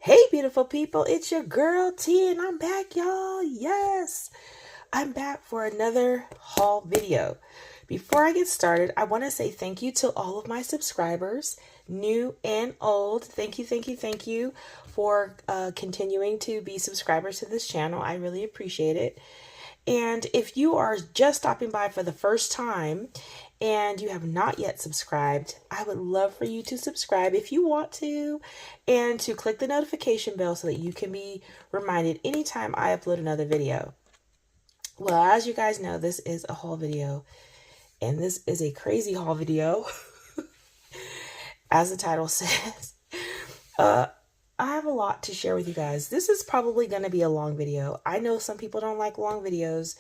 Hey, beautiful people, it's your girl T, and I'm back, y'all. Yes, I'm back for another haul video. Before I get started, I want to say thank you to all of my subscribers, new and old. Thank you for continuing to be subscribers to this channel. I really appreciate it. And if you are just stopping by for the first time and you have not yet subscribed, I would love for you to subscribe if you want to, and to click the notification bell so that you can be reminded anytime I upload another video. Well, as you guys know, this is a haul video, and this is a crazy haul video, as the title says. I have a lot to share with you guys. This is probably going to be a long video. I know some people don't like long videos,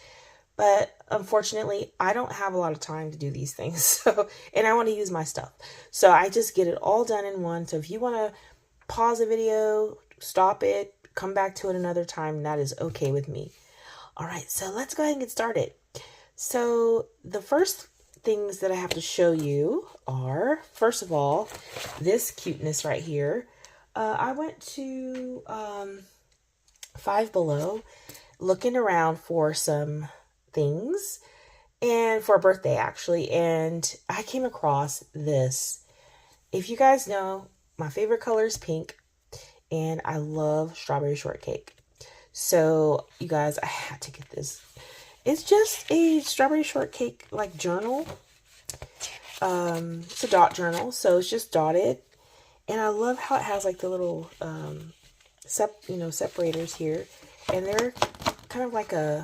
but unfortunately, I don't have a lot of time to do these things. So, and I want to use my stuff. So I just get it all done in one. So if you want to pause the video, stop it, come back to it another time, that is okay with me. All right, so let's go ahead and get started. So the first things that I have to show you are, first of all, this cuteness right here. I went to Five Below looking around for some things, and for a birthday actually, and I came across this. If you guys know, my favorite color is pink, and I love strawberry shortcake. So you guys, I had to get this. It's just a strawberry shortcake like journal. It's a dot journal, so it's just dotted. And I love how it has like the little, separators here. And they're kind of like I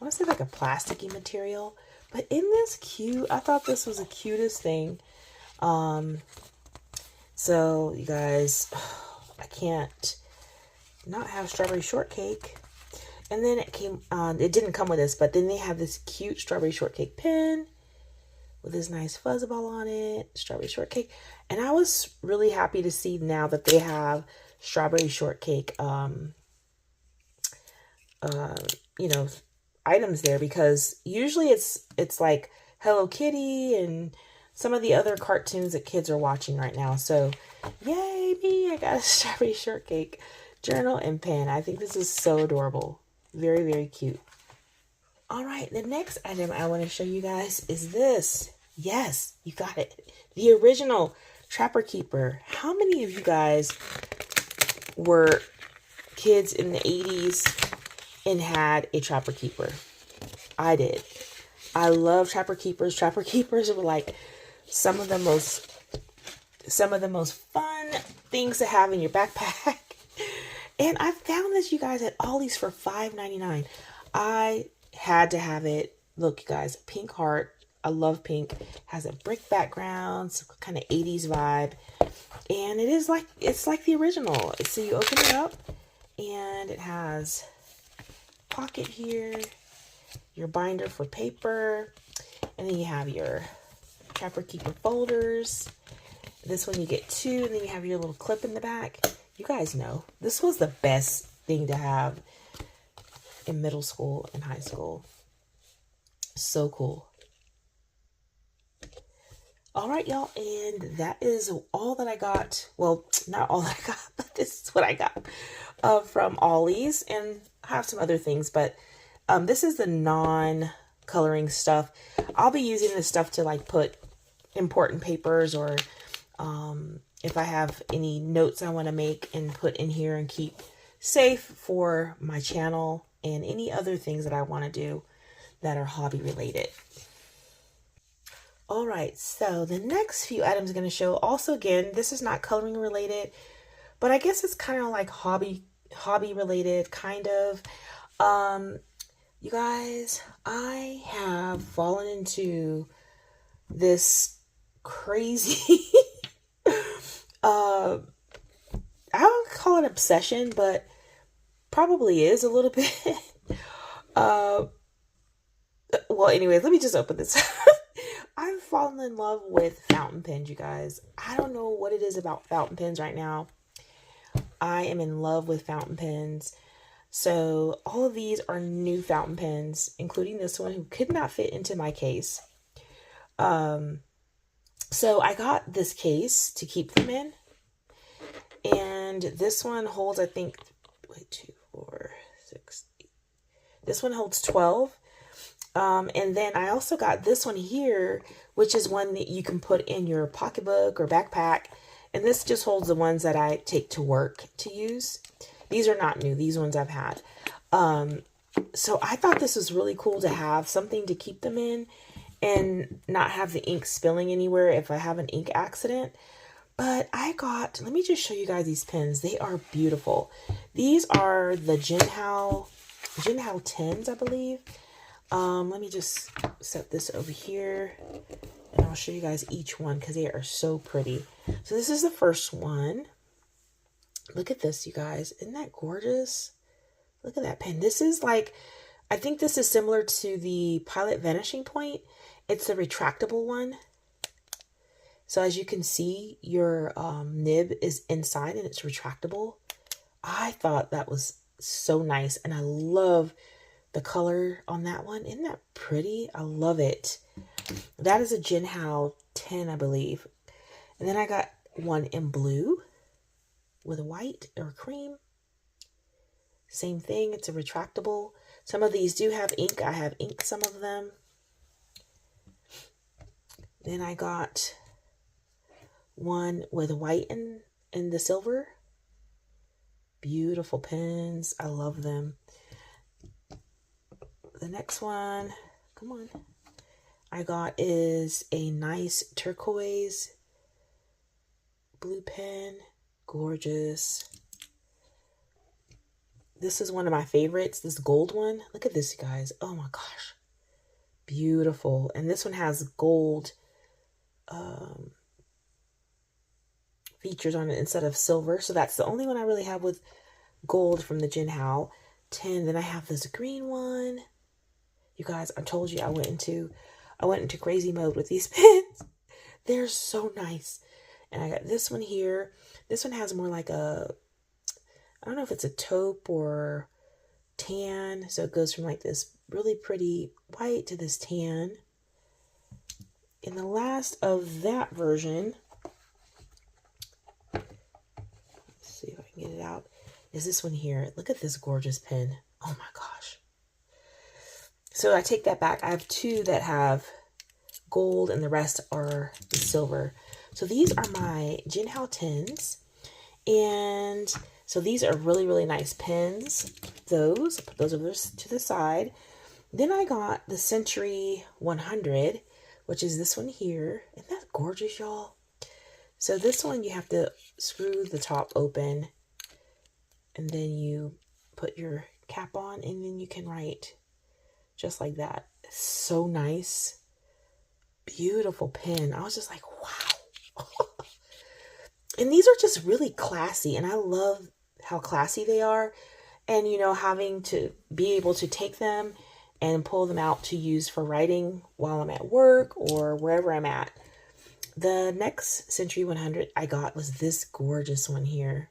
want to say like a plasticky material. But isn't this cute? I thought this was the cutest thing. So you guys, I can't not have strawberry shortcake. And then it didn't come with this, but then they have this cute strawberry shortcake pen with this nice fuzzball on it, strawberry shortcake. And I was really happy to see now that they have strawberry shortcake, items there, because usually it's like Hello Kitty and some of the other cartoons that kids are watching right now. So yay me, I got a strawberry shortcake journal and pen. I think this is so adorable. Very, very cute. All right, the next item I want to show you guys is this. Yes, you got it. The original Trapper Keeper. How many of you guys were kids in the 80s and had a Trapper Keeper? I did. I love Trapper Keepers. Trapper Keepers were like some of the most fun things to have in your backpack. And I found this, you guys, at Ollie's for $5.99. I had to have it. Look, you guys, pink heart. I love pink. Has a brick background, some kind of 80s vibe. And it's like the original. So you open it up and it has pocket here, your binder for paper, and then you have your Trapper Keeper folders. This one you get two, and then you have your little clip in the back. You guys know, this was the best thing to have in middle school and high school. So cool. All right, y'all, and that is all that I got. Well, not all that I got, but this is what I got from Ollie's, and I have some other things, but this is the non-coloring stuff. I'll be using this stuff to like put important papers, or if I have any notes I want to make and put in here and keep safe for my channel and any other things that I want to do that are hobby related. All right, so the next few items I'm going to show, also again, this is not coloring related, but I guess it's kind of like hobby related, kind of. You guys, I have fallen into this crazy, I don't call it obsession, but probably is a little bit. Well, anyways, let me just open this. I've fallen in love with fountain pens, you guys. I don't know what it is about fountain pens right now. I am in love with fountain pens. So all of these are new fountain pens, including this one, who could not fit into my case. So I got this case to keep them in. And this one holds, I think, wait, 2, 4, 6, 8. This one holds 12. And then I also got this one here, which is one that you can put in your pocketbook or backpack. And this just holds the ones that I take to work to use. These are not new. These ones I've had. So I thought this was really cool to have something to keep them in and not have the ink spilling anywhere if I have an ink accident. But I got, let me just show you guys these pens. They are beautiful. These are the Jinhao 10s, I believe. Let me just set this over here and I'll show you guys each one because they are so pretty. So this is the first one. Look at this, you guys. Isn't that gorgeous? Look at that pen. This is like, I think this is similar to the Pilot Vanishing Point. It's the retractable one. So as you can see, your nib is inside and it's retractable. I thought that was so nice. And I love the color on that one. Isn't that pretty? I love it. That is a Jinhao 10, I believe. And then I got one in blue with a white or cream. Same thing. It's a retractable. Some of these do have ink. I have ink some of them. Then I got one with white and the silver. Beautiful pens. I love them. The next one, come on, I got is a nice turquoise blue pen. Gorgeous. This is one of my favorites, this gold one. Look at this, you guys. Oh my gosh. Beautiful. And this one has gold features on it instead of silver. So that's the only one I really have with gold from the Jinhao 10. Then I have this green one. You guys, I told you I went into crazy mode with these pens. They're so nice. And I got this one here. This one has more like a, I don't know if it's a taupe or tan. So it goes from like this really pretty white to this tan. And the last of that version, let's see if I can get it out, is this one here. Look at this gorgeous pen. Oh my gosh. So I take that back. I have two that have gold and the rest are silver. So these are my Jinhao 10s. And so these are really, really nice pens. Those, put those over to the side. Then I got the Century 100, which is this one here. Isn't that gorgeous, y'all? So this one, you have to screw the top open and then you put your cap on and then you can write just like that. It's so nice. Beautiful pen. I was just like, wow. And these are just really classy. And I love how classy they are. And, you know, having to be able to take them and pull them out to use for writing while I'm at work or wherever I'm at. The next Century 100 I got was this gorgeous one here.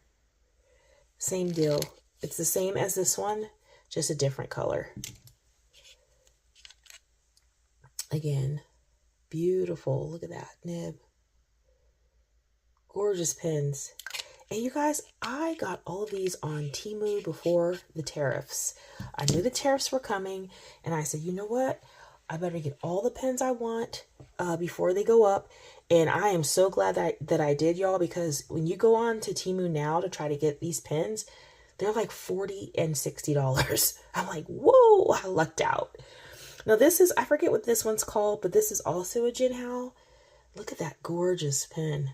Same deal. It's the same as this one, just a different color. Again, beautiful. Look at that nib. Gorgeous pens. And you guys, I got all of these on Temu before the tariffs. I knew the tariffs were coming and I said, you know what? I better get all the pens I want before they go up. And I am so glad that I did, y'all, because when you go on to Temu now to try to get these pens, they're like $40 and $60. I'm like, whoa, I lucked out. Now this is, I forget what this one's called, but this is also a Jinhao. Look at that gorgeous pen.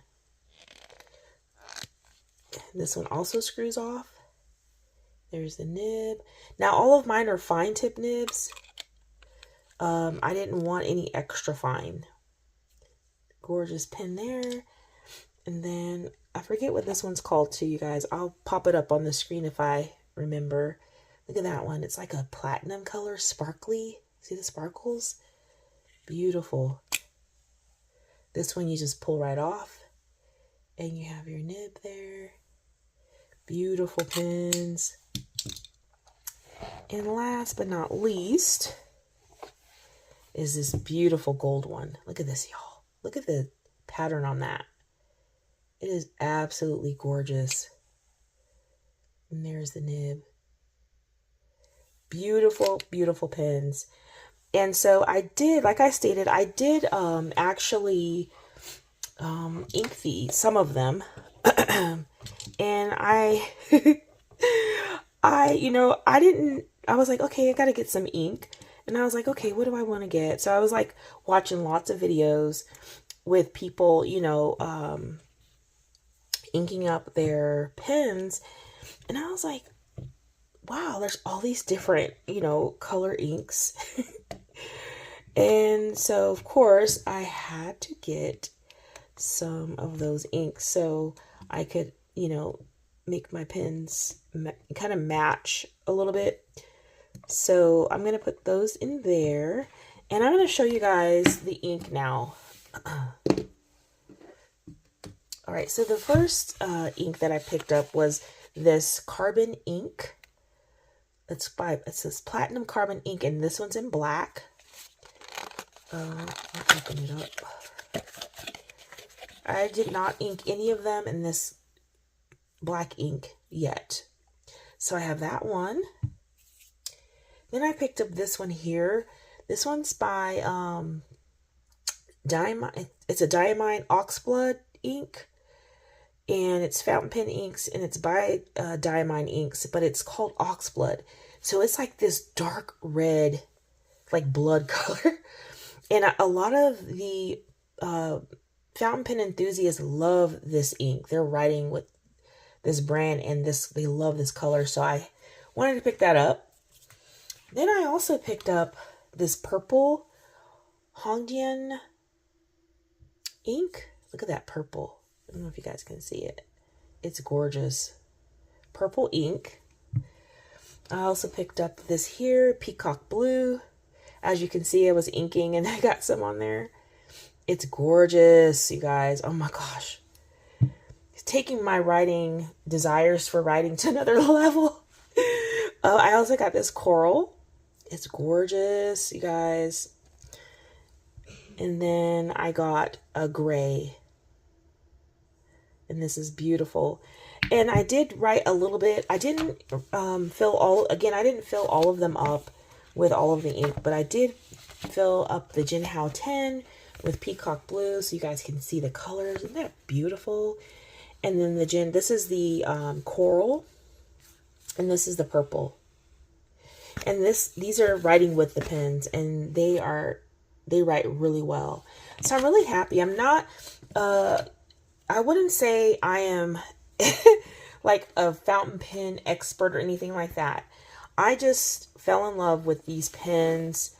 This one also screws off. There's the nib. Now all of mine are fine tip nibs. I didn't want any extra fine. Gorgeous pen there. And then I forget what this one's called too, you guys. I'll pop it up on the screen if I remember. Look at that one. It's like a platinum color, sparkly. See the sparkles? Beautiful. This one you just pull right off. And you have your nib there. Beautiful pens. And last but not least is this beautiful gold one. Look at this, y'all. Look at the pattern on that. It is absolutely gorgeous. And there's the nib. Beautiful, beautiful pens. And so I did, like I stated, I did actually ink these, some of them. And I I was like, okay, I got to get some ink. And I was like, okay, what do I want to get? So I was like watching lots of videos with people, inking up their pens. And I was like, wow, there's all these different, color inks. And so, of course, I had to get some of those inks so I could, make my pens kind of match a little bit. So I'm going to put those in there. And I'm going to show you guys the ink now. All right, so the first ink that I picked up was this carbon ink. It says platinum carbon ink, and this one's in black. Let me open it up. I did not ink any of them in this black ink yet. So I have that one. Then I picked up this one here. This one's by Diamine. It's a Diamine Oxblood ink. And it's fountain pen inks, and it's by Diamine inks, but it's called Oxblood. So it's like this dark red, like blood color. And a lot of the fountain pen enthusiasts love this ink. They're writing with this brand, and they love this color. So I wanted to pick that up. Then I also picked up this purple Hongdian ink. Look at that purple. I don't know if you guys can see it. It's gorgeous. Purple ink. I also picked up this here, Peacock blue. As you can see, I was inking and I got some on there. It's gorgeous, you guys. Oh my gosh. It's taking my writing desires for writing to another level. I also got this coral. It's gorgeous, you guys. And then I got a gray. And this is beautiful. And I did write a little bit. I didn't fill all of them up with all of the ink, but I did fill up the Jinhao 10 with Peacock blue so you guys can see the colors. Isn't that beautiful? And then this is the coral, and this is the purple. And these are writing with the pens, and they write really well. So I'm really happy. I'm not I wouldn't say I am like a fountain pen expert or anything like that. I just fell in love with these pens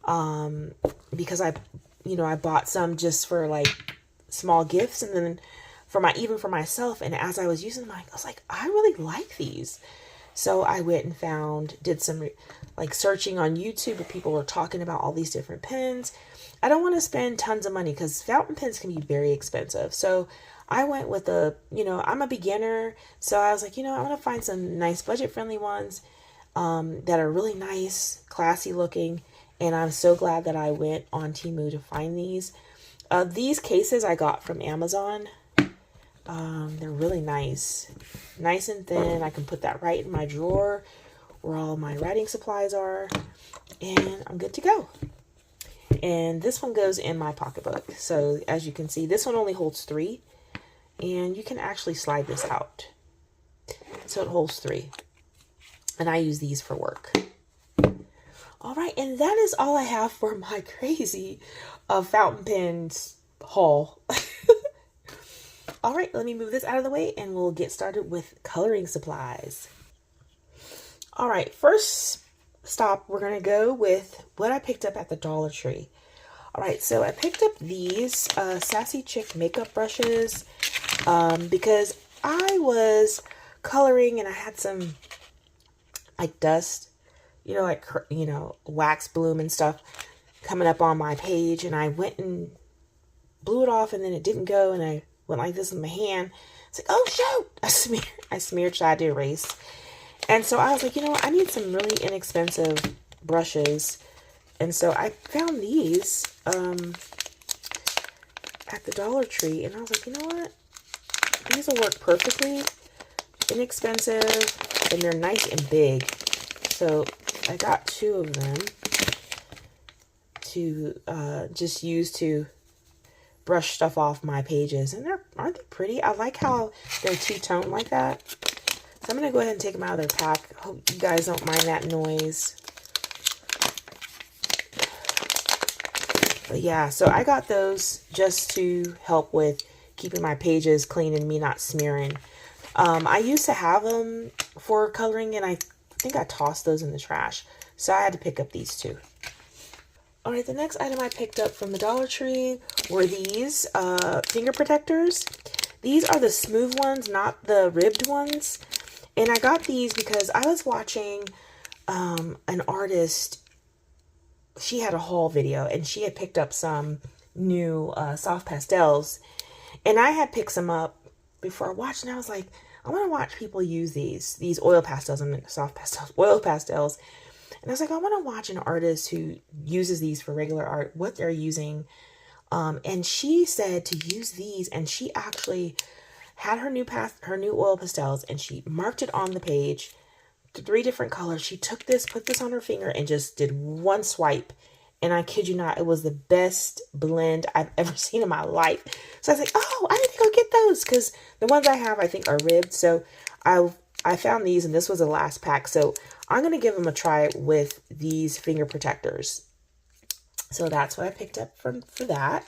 because I bought some just for like small gifts, and then even for myself. And as I was using them, I was like, I really like these. So I went and did some like searching on YouTube, where people were talking about all these different pens. I don't want to spend tons of money because fountain pens can be very expensive. So I went with I'm a beginner. So I was like, I want to find some nice budget-friendly ones that are really nice, classy looking. And I'm so glad that I went on Temu to find these. These cases I got from Amazon. They're really nice. Nice and thin. I can put that right in my drawer where all my writing supplies are. And I'm good to go. And this one goes in my pocketbook. So as you can see, this one only holds 3. And you can actually slide this out. So it holds 3. And I use these for work. All right, and that is all I have for my crazy fountain pens haul. All right, let me move this out of the way and we'll get started with coloring supplies. All right, first stop, we're going to go with what I picked up at the Dollar Tree. All right, so I picked up these Sassy Chick makeup brushes because I was coloring and I had some like dust, wax bloom and stuff coming up on my page, and I went and blew it off, and then it didn't go, and I went like this in my hand. It's like, oh shoot, I smeared STAD to erase. And so I was like, I need some really inexpensive brushes. And so I found these at the Dollar Tree, and I was like, you know what? These will work perfectly. Inexpensive. and they're nice and big. So I got 2 of them to just use to brush stuff off my pages. And aren't they pretty? I like how they're two-tone like that. So I'm going to go ahead and take them out of their pack. Hope you guys don't mind that noise. But yeah, so I got those just to help with keeping my pages clean and me not smearing. I used to have them for coloring, and I think I tossed those in the trash. So I had to pick up these 2. All right, the next item I picked up from the Dollar Tree were these finger protectors. These are the smooth ones, not the ribbed ones. And I got these because I was watching an artist. She had a haul video, and she had picked up some new soft pastels. And I had picked some up before I watched, and I was like, I want to watch people use these oil pastels. I mean, soft pastels, oil pastels. And I was like, I want to watch an artist who uses these for regular art, what they're using. And she said to use these, and she actually had her new oil pastels, and she marked it on the page, 3 different colors. She took this, put this on her finger, and just did one swipe. And I kid you not, it was the best blend I've ever seen in my life. So I was like, oh, I need to go get those, because the ones I have, I think, are ribbed. So I found these, and this was the last pack. So I'm going to give them a try with these finger protectors. So that's what I picked up for that.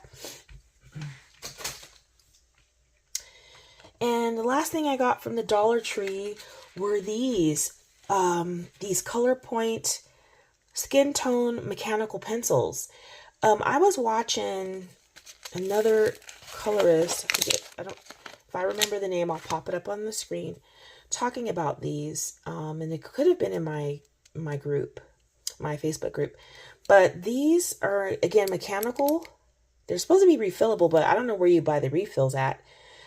And the last thing I got from the Dollar Tree were these Color Point skin tone mechanical pencils. I was watching another colorist, if I remember the name, I'll pop it up on the screen, talking about these, and it could have been in my group, my Facebook group, but these are, again, mechanical. They're supposed to be refillable, but I don't know where you buy the refills at.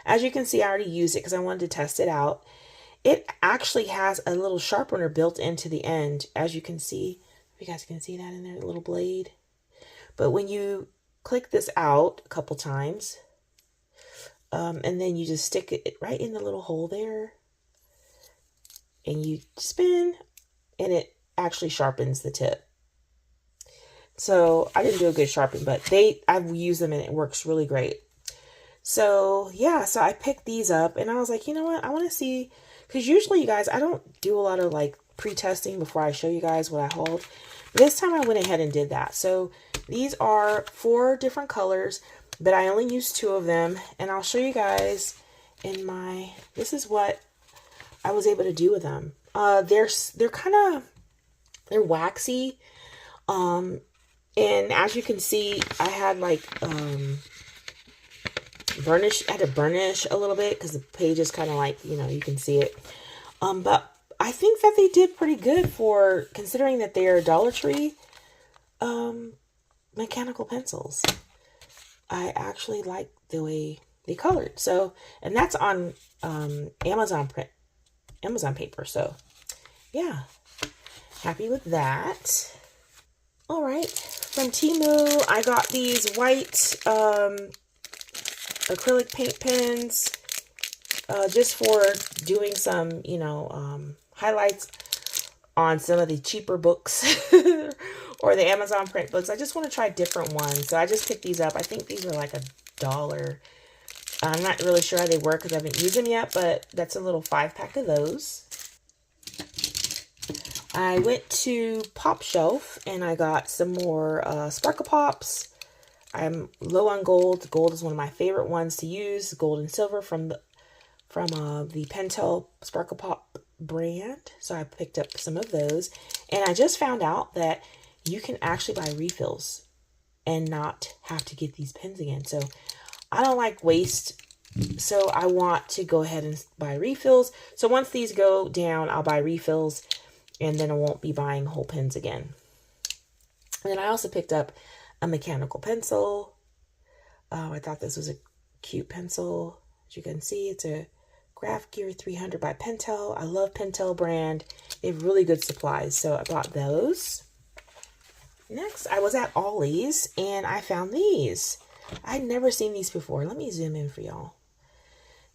As you can see, I already used it because I wanted to test it out. It actually has a little sharpener built into the end, as you can see. If you guys can see that in there, a little blade. But when you click this out a couple times, and then you just stick it right in the little hole there, and you spin, and it actually sharpens the tip. So I didn't do a good sharpen, but I've used them and it works really great. So yeah, so I picked these up, and I was like, you know what, I want to see, because usually, you guys, I don't do a lot of like pre-testing before I show you guys what I hauled. This time I went ahead and did that. So these are 4 different colors, but I only used 2 of them, and I'll show you guys in this is what I was able to do with them. They're waxy. And as you can see, I had like, burnish. I had to burnish a little bit because the page is kind of like, you can see it. But I think that they did pretty good for considering that they are Dollar Tree mechanical pencils. I actually like the way they colored. So, and that's on Amazon paper. So, yeah, happy with that. All right, from Temu, I got these white acrylic paint pens just for doing some, highlights on some of the cheaper books or the Amazon print books. I just want to try different ones. So I just picked these up. I think these were like $1. I'm not really sure how they work because I haven't used them yet, but that's a little 5-pack of those. I went to Pop Shelf and I got some more Sparkle Pops. I'm low on gold. Gold is one of my favorite ones to use. Gold and silver from the Pentel Sparkle Pop brand. So I picked up some of those. And I just found out that you can actually buy refills and not have to get these pens again. So I don't like waste. So I want to go ahead and buy refills. So once these go down, I'll buy refills. And then I won't be buying whole pens again. And then I also picked up a mechanical pencil. I thought this was a cute pencil. As you can see, it's a Graph Gear 300 by Pentel. I love Pentel brand. They have really good supplies, so I bought those. Next, I was at Ollie's, and I found these. I'd never seen these before. Let me zoom in for y'all.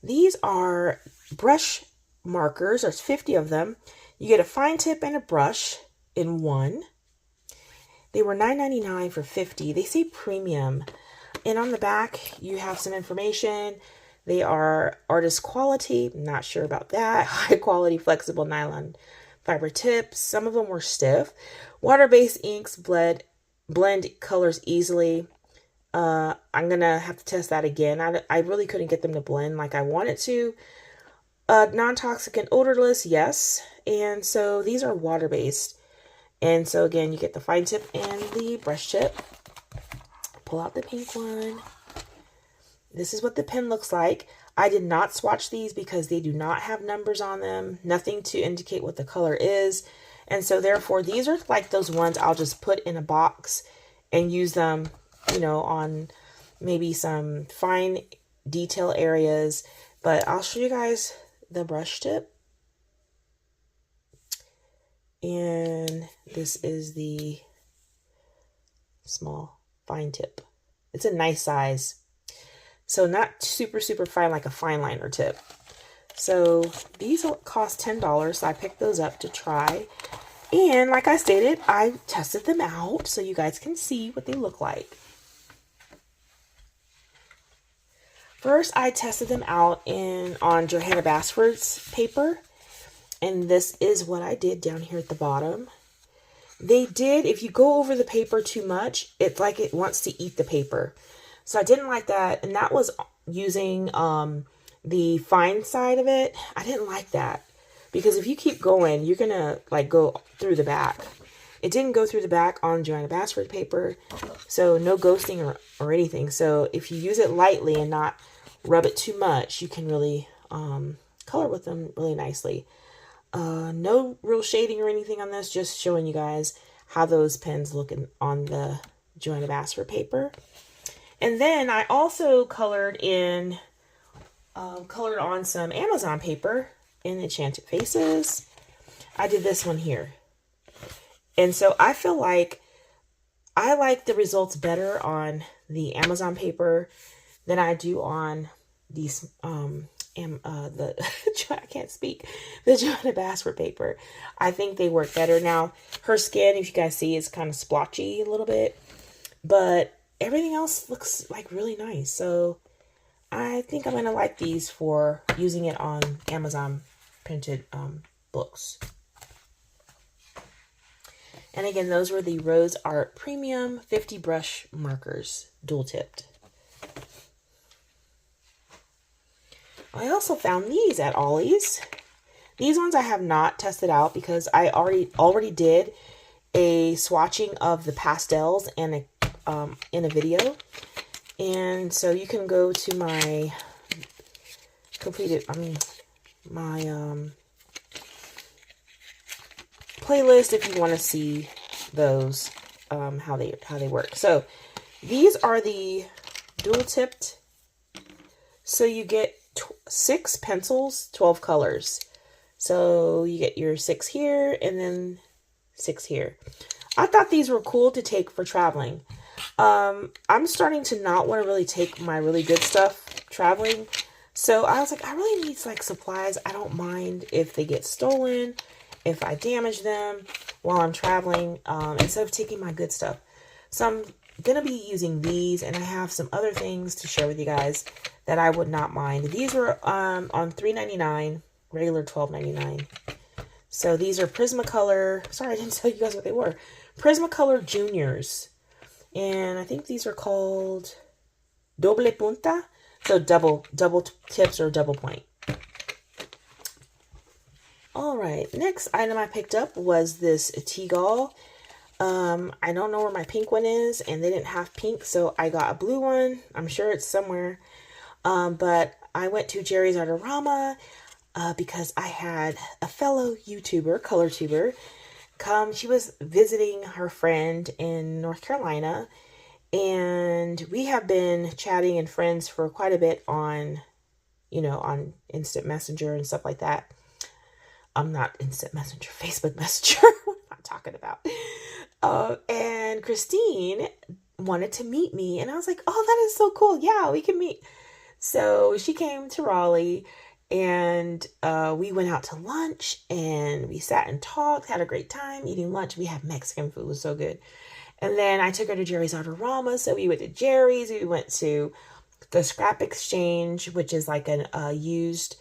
These are brush markers. There's 50 of them. You get a fine tip and a brush in one. They were $9.99 for 50. They say premium. And on the back, you have some information. They are artist quality. I'm not sure about that. High quality, flexible nylon fiber tips. Some of them were stiff. Water-based inks blend colors easily. I'm going to have to test that again. I really couldn't get them to blend like I wanted to. Non-toxic and odorless, yes. And so these are water-based. And so again, you get the fine tip and the brush tip. Pull out the pink one. This is what the pen looks like. I did not swatch these because they do not have numbers on them. Nothing to indicate what the color is. And so therefore, these are like those ones I'll just put in a box and use them, you know, on maybe some fine detail areas. But I'll show you guys the brush tip. And this is the small fine tip. It's a nice size. So not super, super fine like a fine liner tip. So these cost $10. So I picked those up to try. And like I stated, I tested them out so you guys can see what they look like. First, I tested them out on Johanna Basford's paper. And this is what I did down here at the bottom. They did, if you go over the paper too much, it's like it wants to eat the paper. So I didn't like that. And that was using the fine side of it. I didn't like that. Because if you keep going, you're going to like go through the back. It didn't go through the back on Johanna Basford paper. So no ghosting or anything. So if you use it lightly and not rub it too much, you can really color with them really nicely. No real shading or anything on this, just showing you guys how those pens look on the Johanna Basford paper. And then I also colored on some Amazon paper in Enchanted Faces. I did this one here. And so I feel like I like the results better on the Amazon paper than I do on these I can't speak. The Johanna Basford paper. I think they work better. Now, her skin, if you guys see, is kind of splotchy a little bit. But everything else looks like really nice. So I think I'm going to like these for using it on Amazon printed books. And again, those were the Rose Art Premium 50 brush markers, dual tipped. I also found these at Ollie's. These ones I have not tested out because I already did a swatching of the pastels and in a video. And so you can go to my playlist if you want to see those how they work. So these are the dual tipped. So you get 6 pencils, 12 colors. So you get your 6 here and then 6 here. I thought these were cool to take for traveling. I'm starting to not want to really take my really good stuff traveling. So I was like, I really need like supplies. I don't mind if they get stolen, if I damage them while I'm traveling, instead of taking my good stuff. So I'm going to be using these, and I have some other things to share with you guys that I would not mind. These were on $3.99, regular $12.99. So these are Prismacolor. Sorry, I didn't tell you guys what they were. Prismacolor Juniors. And I think these are called Doble Punta. So double tips or double point. All right, next item I picked up was this T-Gall. I don't know where my pink one is, and they didn't have pink, so I got a blue one. I'm sure it's somewhere. But I went to Jerry's Artorama because I had a fellow YouTuber, color tuber, come. She was visiting her friend in North Carolina, and we have been chatting and friends for quite a bit on, on Instant Messenger and stuff like that. I'm not Instant Messenger, Facebook Messenger. What am I talking about? And Christine wanted to meet me, and I was like, oh, that is so cool. Yeah, we can meet. So she came to Raleigh, And we went out to lunch and we sat and talked, had a great time eating lunch. We had Mexican food, it was so good. And then I took her to Jerry's Artorama. So we went to Jerry's, we went to the Scrap Exchange, which is like a used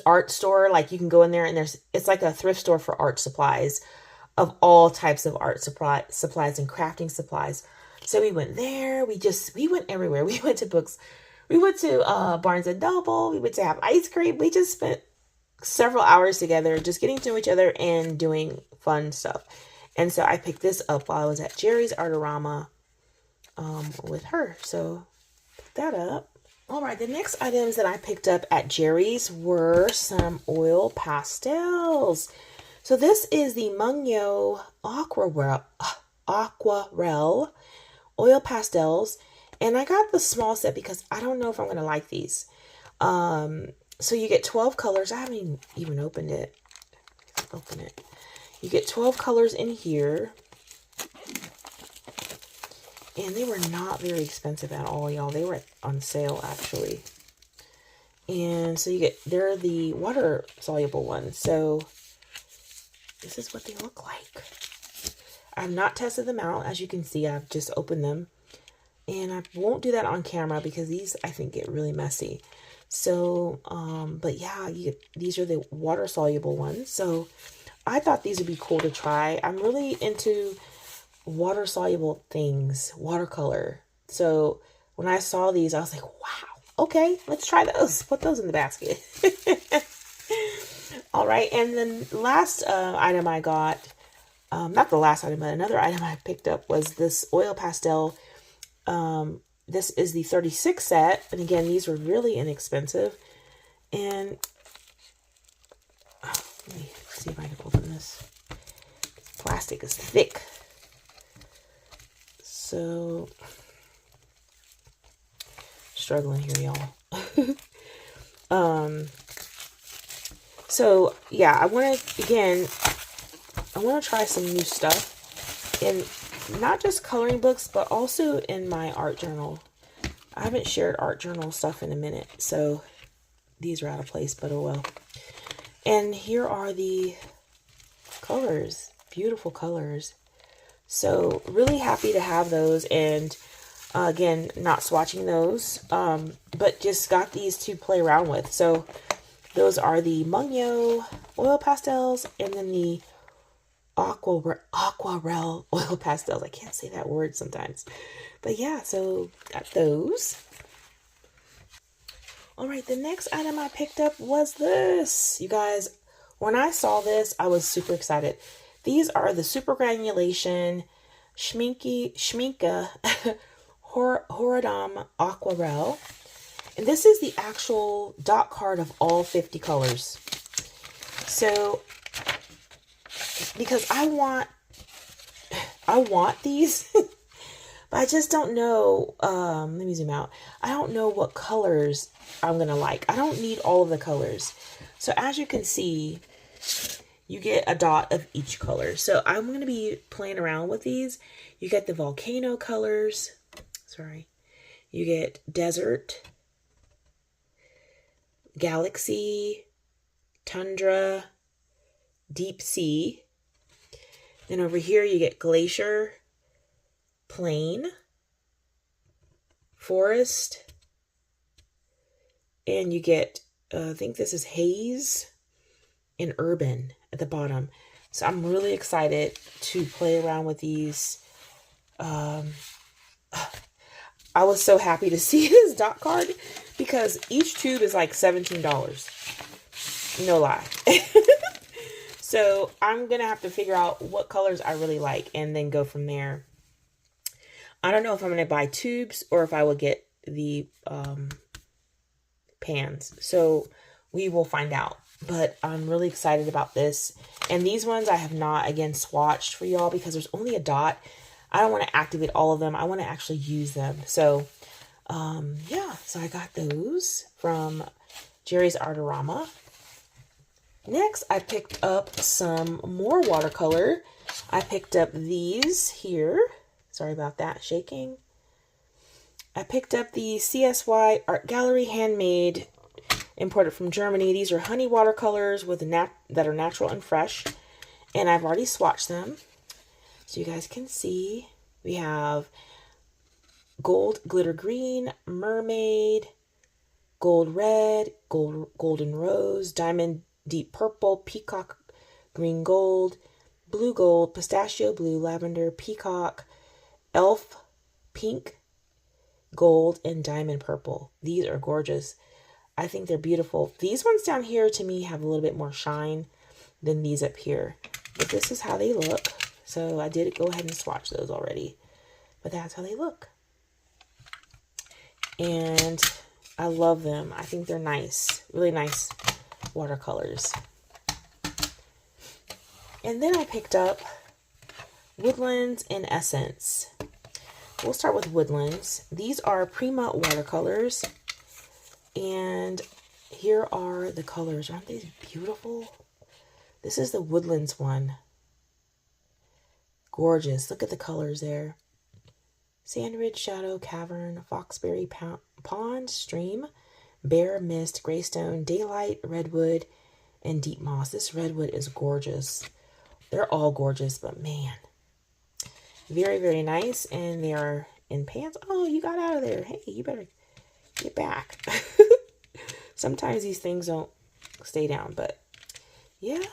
art store. Like you can go in there and it's like a thrift store for art supplies of all types of art supplies and crafting supplies. So we went there. We went everywhere. We went to books. We went to Barnes and Noble. We went to have ice cream. We just spent several hours together just getting to know each other and doing fun stuff. And so I picked this up while I was at Jerry's Artorama with her. So pick that up. All right, the next items that I picked up at Jerry's were some oil pastels. So this is the Mungyo Aquarelle oil pastels. And I got the small set because I don't know if I'm going to like these. So you get 12 colors. I haven't even opened it. Open it. You get 12 colors in here. And they were not very expensive at all, y'all. They were on sale, actually. And so they're the water-soluble ones. So this is what they look like. I've not tested them out. As you can see, I've just opened them. And I won't do that on camera because these, I think, get really messy. So, but yeah, these are the water-soluble ones. So I thought these would be cool to try. I'm really into water-soluble things, watercolor. So when I saw these, I was like, wow, okay, let's try those. Put those in the basket. All right, and then last item I got, not the last item, but another item I picked up was this oil pastel. This is the 36 set, and again, these were really inexpensive. And let me see if I can open this. Plastic is thick. So, struggling here, y'all. So yeah, I want to try some new stuff, and not just coloring books, but also in my art journal. I haven't shared art journal stuff in a minute, so these are out of place, but oh well. And here are the colors, beautiful colors. So really happy to have those, and again, not swatching those, but just got these to play around with. So those are the Mungyo oil pastels, and then the Aquarelle oil pastels. I can't say that word sometimes, but yeah, so got those. All right, the next item I picked up was this. You guys, when I saw this, I was super excited. These are the Super Granulation Schminke Horadam Aquarelle. And this is the actual dot card of all 50 colors. So, because I want these, but I just don't know, let me zoom out. I don't know what colors I'm going to like. I don't need all of the colors. So as you can see, you get a dot of each color. So I'm going to be playing around with these. You get the volcano colors. Sorry. You get desert, galaxy, tundra, deep sea. Then over here you get glacier, plain, forest, and you get, I think this is haze and urban at the bottom. So I'm really excited to play around with these. I was so happy to see this dot card because each tube is like $17. No lie. So I'm going to have to figure out what colors I really like and then go from there. I don't know if I'm going to buy tubes or if I will get the pans. So we will find out. But I'm really excited about this. And these ones I have not, again, swatched for y'all because there's only a dot. I don't want to activate all of them. I want to actually use them. So, yeah. So I got those from Jerry's Artorama. Next, I picked up some more watercolor. I picked up these here. Sorry about that, shaking. I picked up the CSY Art Gallery Handmade, imported from Germany. These are honey watercolors with that are natural and fresh. And I've already swatched them. So you guys can see. We have gold glitter green, mermaid, gold red, golden rose, diamond deep purple, peacock green gold, blue gold, pistachio blue, lavender, peacock, elf pink, gold, and diamond purple. These are gorgeous. I think they're beautiful. These ones down here to me have a little bit more shine than these up here. But this is how they look. So I did go ahead and swatch those already. But that's how they look. And I love them. I think they're nice. Really nice watercolors. And then I picked up Woodlands and Essence. We'll start with Woodlands. These are Prima watercolors. And here are the colors. Aren't they beautiful? This is the Woodlands one. Gorgeous. Look at the colors there. Sandridge, Shadow, Cavern, Foxberry, Pond, Stream, Bare, Mist, Greystone, Daylight, Redwood, and Deep Moss. This redwood is gorgeous. They're all gorgeous, but man. Very, very nice. And they are in pants. Oh, you got out of there. Hey, you better get back. Sometimes these things don't stay down, but yeah,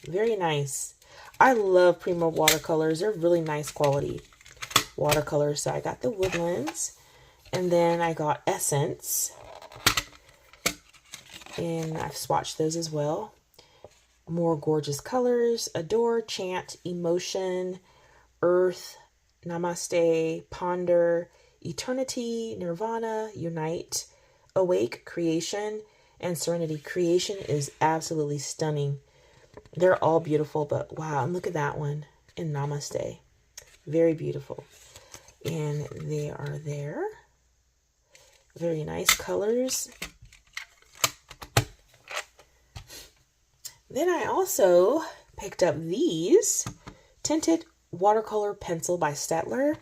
very nice. I love Prima watercolors. They're really nice quality watercolors. So I got the Woodlands, and then I got Essence, and I've swatched those as well. More gorgeous colors: Adore, Chant, Emotion, Earth, Namaste, Ponder, Eternity, Nirvana, Unite, Awake, Creation, and Serenity. Creation is absolutely stunning. They're all beautiful, but wow, and look at that one in Namaste. Very beautiful. And they are there. Very nice colors. Then I also picked up these tinted watercolor pencil by Staedtler.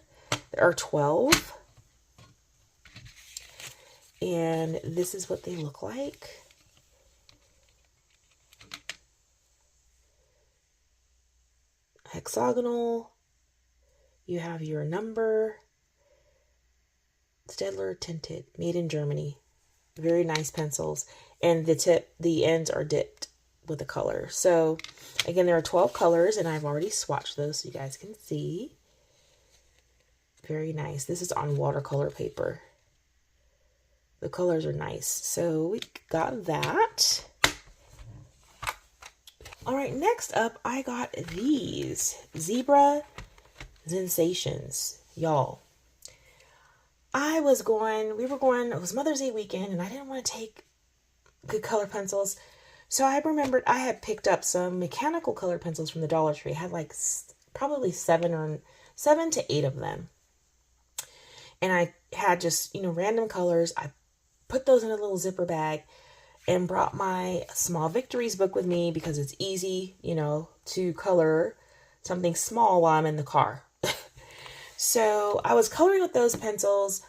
There are 12. And this is what they look like. Hexagonal. You have your number. Staedtler tinted, made in Germany. Very nice pencils. And the ends are dipped with a color. So again, there are 12 colors, and I've already swatched those so you guys can see. Very nice. This is on watercolor paper. The colors are nice. So we got that. All right, next up, I got these Zebra Sensations. Y'all, we were going, it was Mother's Day weekend, and I didn't want to take good color pencils. So I remembered I had picked up some mechanical color pencils from the Dollar Tree. I had like probably 7 to 8 of them. And I had just, random colors. I put those in a little zipper bag and brought my Small Victories book with me because it's easy, to color something small while I'm in the car. So I was coloring with those pencils,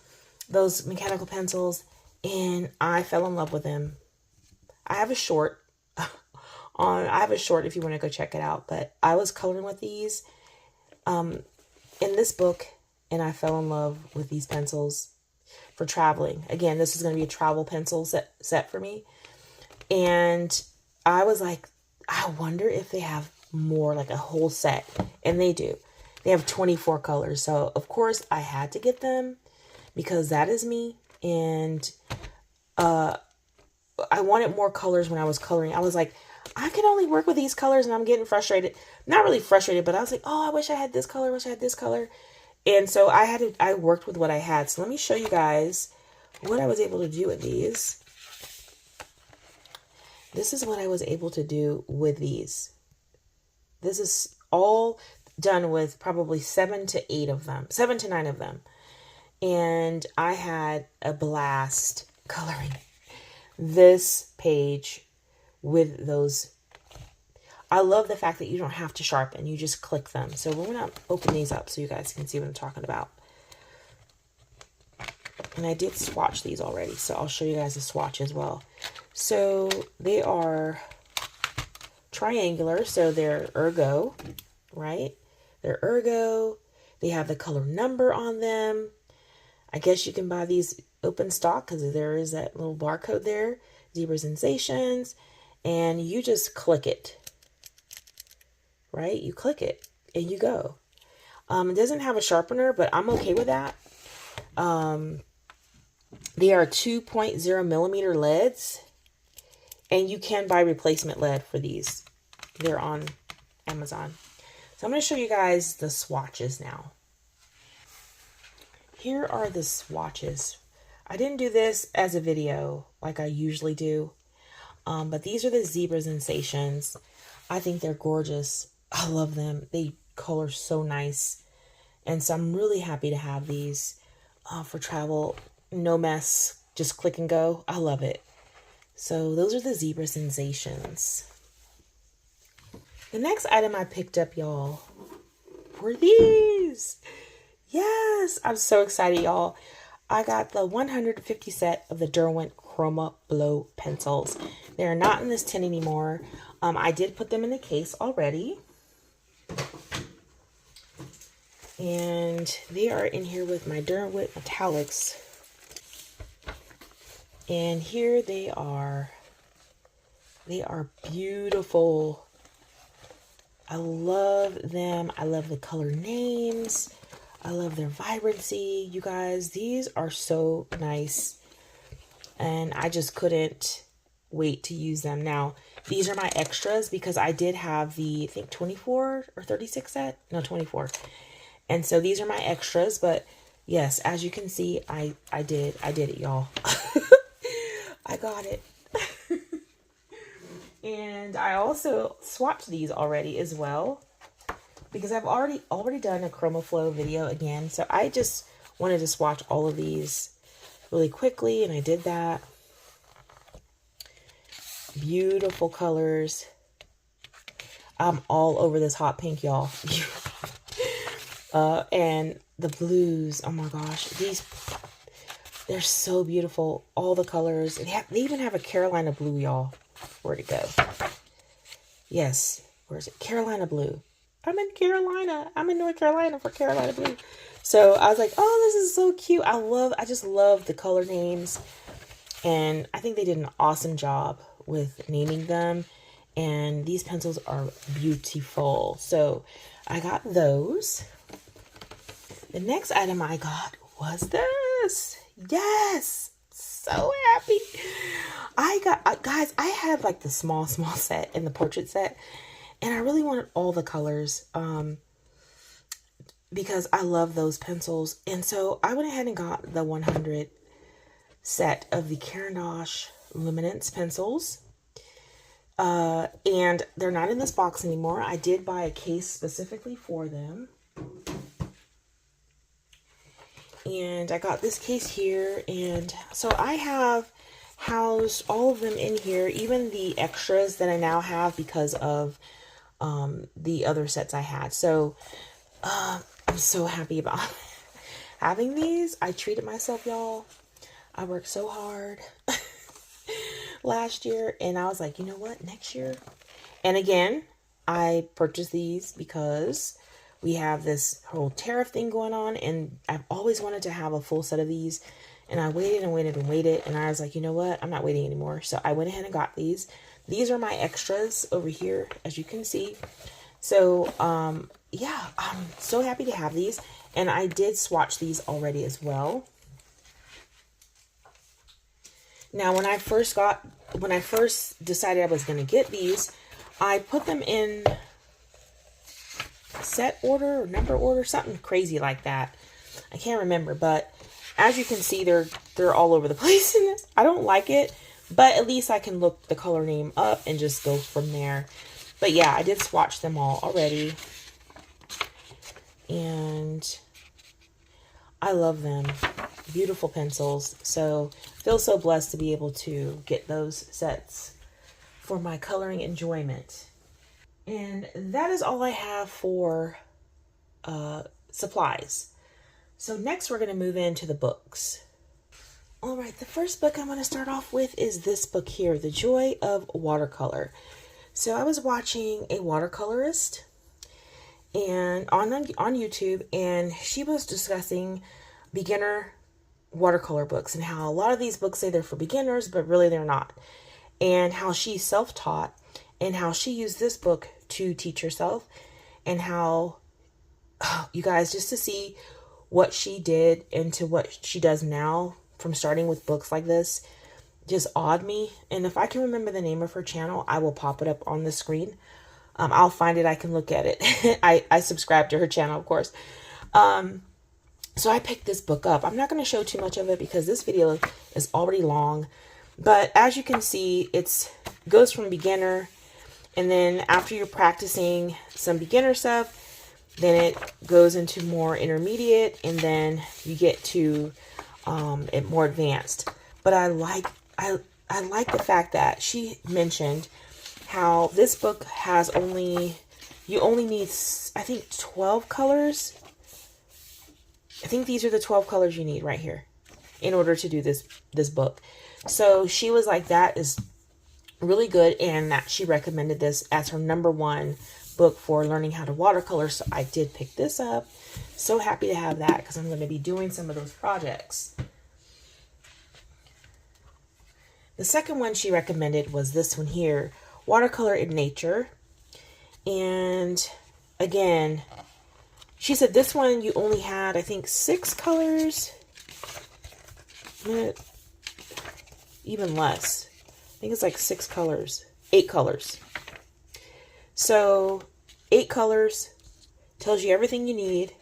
those mechanical pencils, and I fell in love with them. I have a short if you want to go check it out, but I was coloring with these in this book, and I fell in love with these pencils for traveling. Again, this is going to be a travel pencil set for me. And I was like, I wonder if they have more, like a whole set. And they do. They have 24 colors. So, of course, I had to get them because that is me. And I wanted more colors when I was coloring. I was like, I can only work with these colors, and I'm getting frustrated. Not really frustrated, but I was like, oh, I wish I had this color, wish I had this color. And so I worked with what I had. So let me show you guys what I was able to do with these. This is what I was able to do with these. This is all done with probably 7 to 9 of them. And I had a blast coloring this page with those. I love the fact that you don't have to sharpen. You just click them. So we're going to open these up so you guys can see what I'm talking about. And I did swatch these already, so I'll show you guys the swatch as well. So they are triangular, so they're ergo, right? They're ergo. They have the color number on them. I guess you can buy these open stock because there is that little barcode there. Zebra Sensations. And you just click it, right? You click it and you go. It doesn't have a sharpener, but I'm okay with that. They are 2.0 millimeter leads, and you can buy replacement lead for these. They're on Amazon. So I'm going to show you guys the swatches now. Here are the swatches. I didn't do this as a video like I usually do, but these are the Zebra Sensations. I think they're gorgeous. I love them. They color so nice. And so I'm really happy to have these for travel. No mess, just click and go. I love it. So those are the Zebra Sensations. The next item I picked up, y'all, were these. Yes, I'm so excited, y'all. I got the 150 set of the Derwent Chroma Blow pencils. They are not in this tin anymore. I did put them in the case already. And they are in here with my Derwent Metallics. And here they are. They are beautiful. I love them. I love the color names. I love their vibrancy. You guys, these are so nice. And I just couldn't wait to use them. Now, these are my extras because I did have the, I think, 24 or 36 set. No, 24. And so these are my extras. But yes, as you can see, I did it, y'all. I got it. And I also swatched these already as well, because I've already done a Chroma Flow video again. So I just wanted to swatch all of these really quickly, and I did that. Beautiful colors. I'm all over this hot pink, y'all. And the blues, oh my gosh, they're so beautiful. All the colors. They even have a Carolina blue, y'all. Where'd it go? Yes. Where is it? Carolina blue. I'm in Carolina. I'm in North Carolina for Carolina blue. So I was like, oh, this is so cute. I just love the color names. And I think they did an awesome job with naming them. And these pencils are beautiful. So I got those. The next item I got was this. Yes. So happy. Guys, I had like the small set and the portrait set. And I really wanted all the colors because I love those pencils. And so I went ahead and got the 100 set of the Caran d'Ache Luminance pencils. And they're not in this box anymore. I did buy a case specifically for them. And I got this case here. And so I have housed all of them in here, even the extras that I now have because of the other sets I had. So I'm so happy about having these. I treated myself, y'all. I worked so hard last year, and I was like, you know what, next year. And again, I purchased these because we have this whole tariff thing going on, and I've always wanted to have a full set of these. And I waited and waited and waited, and I was like, you know what, I'm not waiting anymore. So I went ahead and got these. These are my extras over here, as you can see. So, yeah, I'm so happy to have these. And I did swatch these already as well. Now, when I first decided I was going to get these, I put them in set order or number order, something crazy like that. I can't remember, but as you can see, they're all over the place in this. I don't like it, but at least I can look the color name up and just go from there. But yeah, I did swatch them all already. And I love them. Beautiful pencils. So feel so blessed to be able to get those sets for my coloring enjoyment. And that is all I have for supplies. So next we're going to move into the books. All right, the first book I'm going to start off with is this book here, The Joy of Watercolor. So I was watching a watercolorist and on YouTube, and she was discussing beginner watercolor books and how a lot of these books say they're for beginners, but really they're not. And how she's self-taught and how she used this book to teach herself, and how, you guys, just to see what she did into what she does now from starting with books like this just awed me. And if I can remember the name of her channel, I will pop it up on the screen. I'll find it. I can look at it. I subscribe to her channel, of course. So I picked this book up. I'm not going to show too much of it because this video is already long. But as you can see, it goes from beginner. And then after you're practicing some beginner stuff, then it goes into more intermediate. And then you get to it more advanced. But I like the fact that she mentioned how this book has you only need, I think, 12 colors. I think these are the 12 colors you need right here in order to do this book. So she was like, that is really good, and that she recommended this as her #1 book for learning how to watercolor. So I did pick this up. So happy to have that because I'm going to be doing some of those projects. The second one she recommended was this one here, Watercolor in Nature. And again, she said this one you only had, I think, 6 colors. Even less. I think it's like 6 colors. 8 colors. So 8 colors tells you everything you need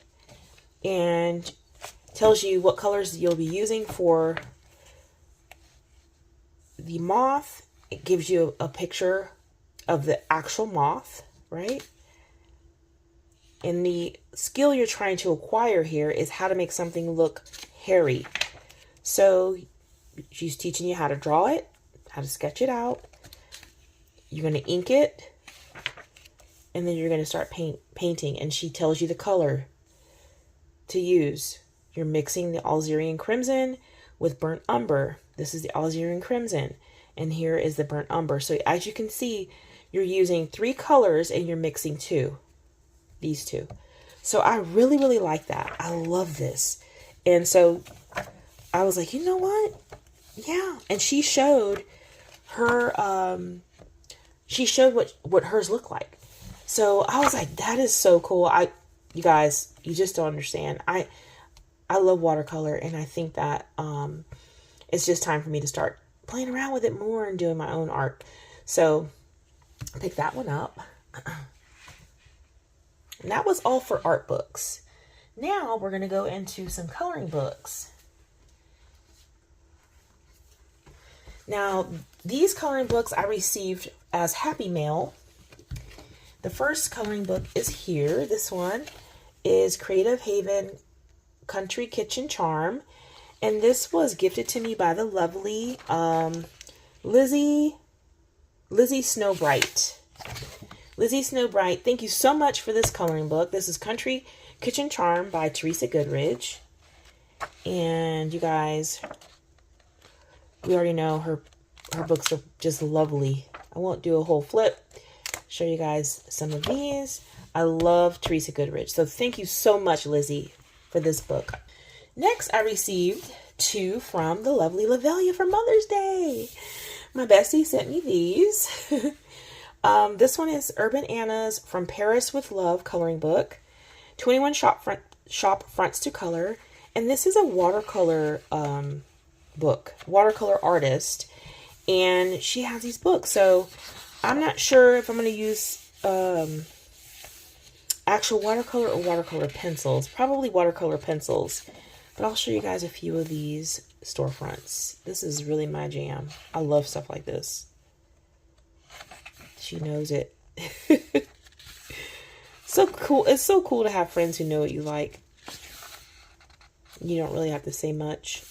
and tells you what colors you'll be using for the moth. It gives you a picture of the actual moth, right? And the skill you're trying to acquire here is how to make something look hairy. So she's teaching you how to draw it, how to sketch it out. You're going to ink it, and then you're going to start painting. And she tells you the color to use. You're mixing the Algerian crimson with burnt umber. This is the Algerian crimson, and here is the burnt umber. So as you can see, you're using 3 colors and you're mixing 2. These 2. So I really, really like that. I love this. And so I was like, you know what? Yeah. And she showed her, she showed what hers look like. So I was like, that is so cool. You guys, you just don't understand. I love watercolor, and I think that, it's just time for me to start playing around with it more and doing my own art. So I picked that one up. And that was all for art books. Now we're going to go into some coloring books. Now, these coloring books I received as Happy Mail. The first coloring book is here. This one is Creative Haven Country Kitchen Charm. And this was gifted to me by the lovely Lizzie Snowbright. Lizzie Snowbright, thank you so much for this coloring book. This is Country Kitchen Charm by Teresa Goodridge. And you guys, we already know her books are just lovely. I won't do a whole flip. Show you guys some of these. I love Teresa Goodridge. So thank you so much, Lizzie, for this book. Next, I received 2 from the lovely Lavelia for Mother's Day. My bestie sent me these. This one is Urban Anna's From Paris with Love coloring book. 21 shop fronts to color. And this is a watercolor book. Watercolor artist. And she has these books. So I'm not sure if I'm going to use actual watercolor or watercolor pencils. Probably watercolor pencils. But I'll show you guys a few of these storefronts. This is really my jam. I love stuff like this. She knows it. So cool. It's so cool to have friends who know what you like. You don't really have to say much.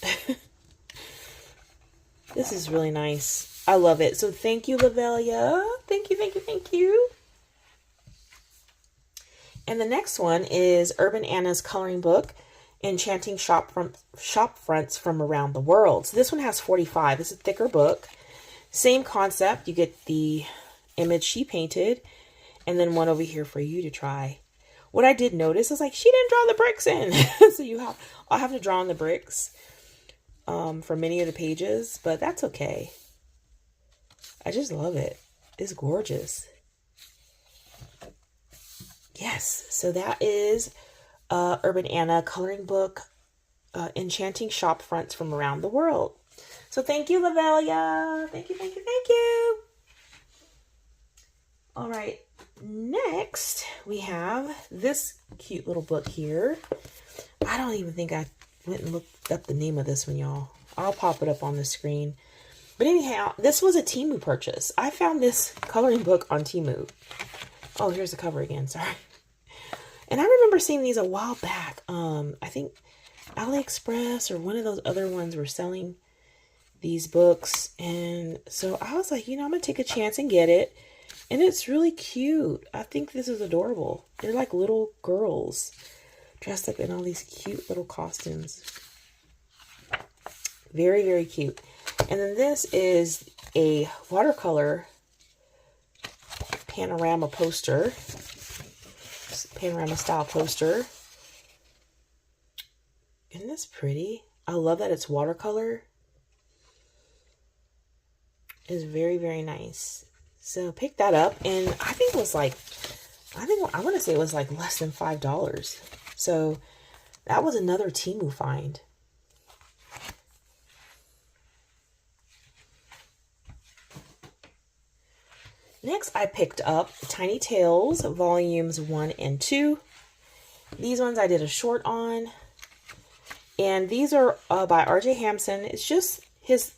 This is really nice. I love it. So thank you, Lavelia. Thank you, thank you, thank you. And the next one is Urban Anna's coloring book. Enchanting Shop Fronts from Around the World. So this one has 45. It's a thicker book. Same concept. You get the image she painted, and then one over here for you to try. What I did notice is like she didn't draw the bricks in. So I'll have to draw on the bricks for many of the pages, but that's okay. I just love it. It's gorgeous. Yes, so that is Urban Anna coloring book, Enchanting Shop Fronts from Around the World. So thank you, Lavelia. Thank you, thank you, thank you. All right, next we have this cute little book here. I don't even think I went and looked up the name of this one, y'all. I'll pop it up on the screen. But anyhow, this was a Temu purchase. I found this coloring book on Temu. Oh, here's the cover again. Sorry. And I remember seeing these a while back. I think AliExpress or one of those other ones were selling these books. And so I was like, you know, I'm going to take a chance and get it. And it's really cute. I think this is adorable. They're like little girls dressed up in all these cute little costumes. Very, very cute. And then this is a watercolor panorama poster. Panorama style poster. Isn't this pretty? I love that it's watercolor. It's very, very nice. So pick that up, and I think it was like, I want to say it was like less than $5. So that was another Temu find. Next, I picked up Tiny Tales Volumes 1 and 2. These ones I did a short on. And these are by R.J. Hampson. It's just his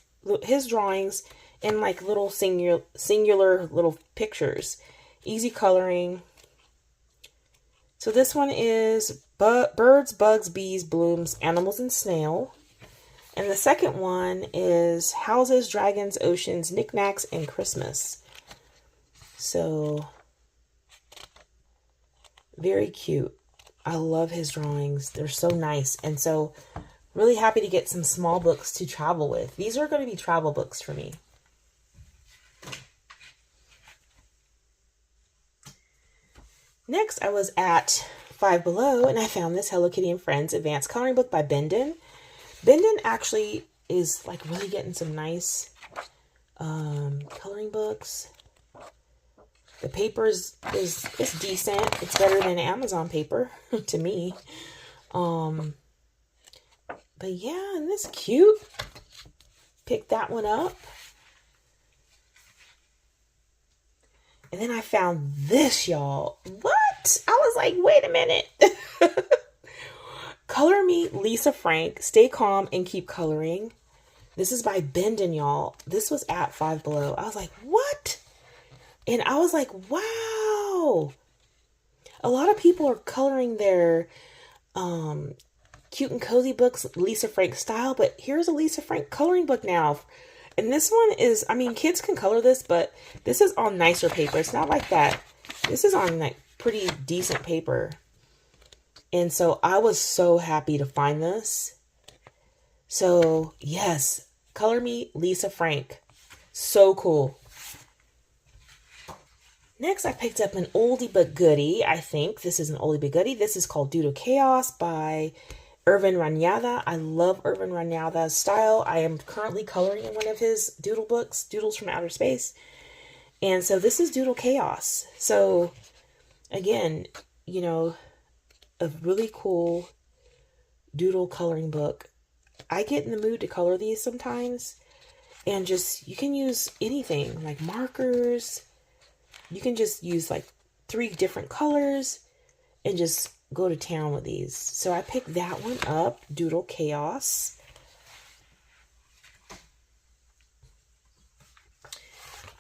drawings in like little singular little pictures. Easy coloring. So this one is Birds, Bugs, Bees, Blooms, Animals, and Snail. And the second one is Houses, Dragons, Oceans, Knickknacks, and Christmas. So, very cute. I love his drawings. They're so nice. And so, really happy to get some small books to travel with. These are going to be travel books for me. Next, I was at Five Below, and I found this Hello Kitty and Friends Advanced Coloring Book by Bendon. Bendon actually is like really getting some nice coloring books. The paper is decent. It's better than Amazon paper to me. But yeah, and this cute. Picked that one up. And then I found this, y'all. What? I was like, wait a minute. Color Me, Lisa Frank. Stay calm and keep coloring. This is by Bendon, y'all. This was at Five Below. I was like, what? And I was like, wow. A lot of people are coloring their cute and cozy books Lisa Frank style, but here's a Lisa Frank coloring book now. And this one is, I mean, kids can color this, but this is on nicer paper. It's not like that. This is on like pretty decent paper. And so I was so happy to find this. So yes, Color Me, Lisa Frank. So cool. Next, I picked up an oldie but goodie. I think this is an oldie but goodie. This is called Doodle Chaos by Irvin Rañada. I love Irvin Rañada's style. I am currently coloring in one of his doodle books, Doodles from Outer Space. And so this is Doodle Chaos. So again, you know, a really cool doodle coloring book. I get in the mood to color these sometimes. And just, you can use anything like markers. You can just use like 3 different colors and just go to town with these. So I picked that one up, Doodle Chaos.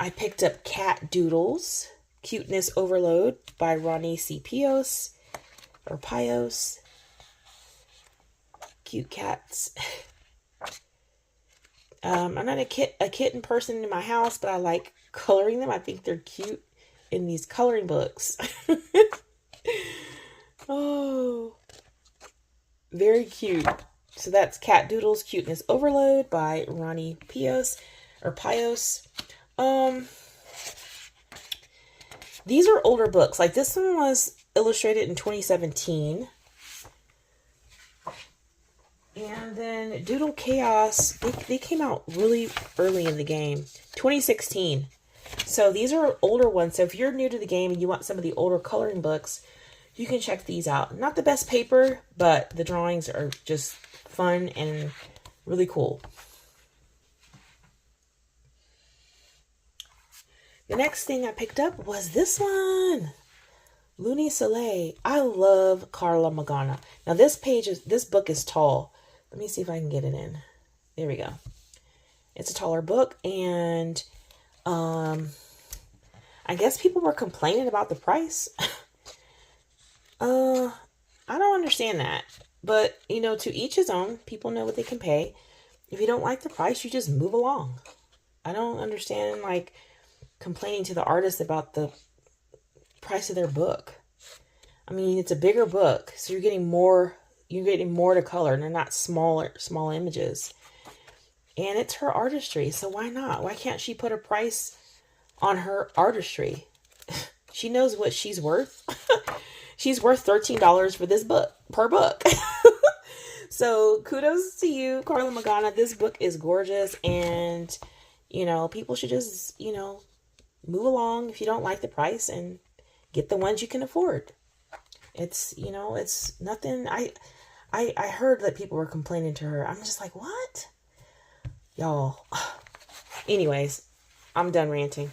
I picked up Cat Doodles, Cuteness Overload by Ronnie C. Pios, or Pios. Cute cats. I'm not a kitten person in my house, but I like coloring them. I think they're cute in these coloring books. Oh. Very cute. So that's Cat Doodles Cuteness Overload by Ronnie Pios or Pios. These are older books. Like this one was illustrated in 2017. And then Doodle Chaos, they came out really early in the game, 2016. So these are older ones. So if you're new to the game and you want some of the older coloring books, you can check these out. Not the best paper, but the drawings are just fun and really cool. The next thing I picked up was this one. Luni Soleil. I love Carla Magana. Now this book is tall. Let me see if I can get it in. There we go. It's a taller book, and I guess people were complaining about the price. I don't understand that. But, you know, to each his own. People know what they can pay. If you don't like the price, you just move along. I don't understand, like, complaining to the artist about the price of their book. I mean, it's a bigger book, so you're getting more to color, and they're not small images. And it's her artistry, so why not? Why can't she put a price on her artistry? She knows what she's worth. She's worth $13 for this book, per book. So kudos to you, Carla Magana. This book is gorgeous, and, you know, people should just, you know, move along if you don't like the price and get the ones you can afford. It's, you know, it's nothing. I heard that people were complaining to her. I'm just like, what? Y'all. Anyways, I'm done ranting.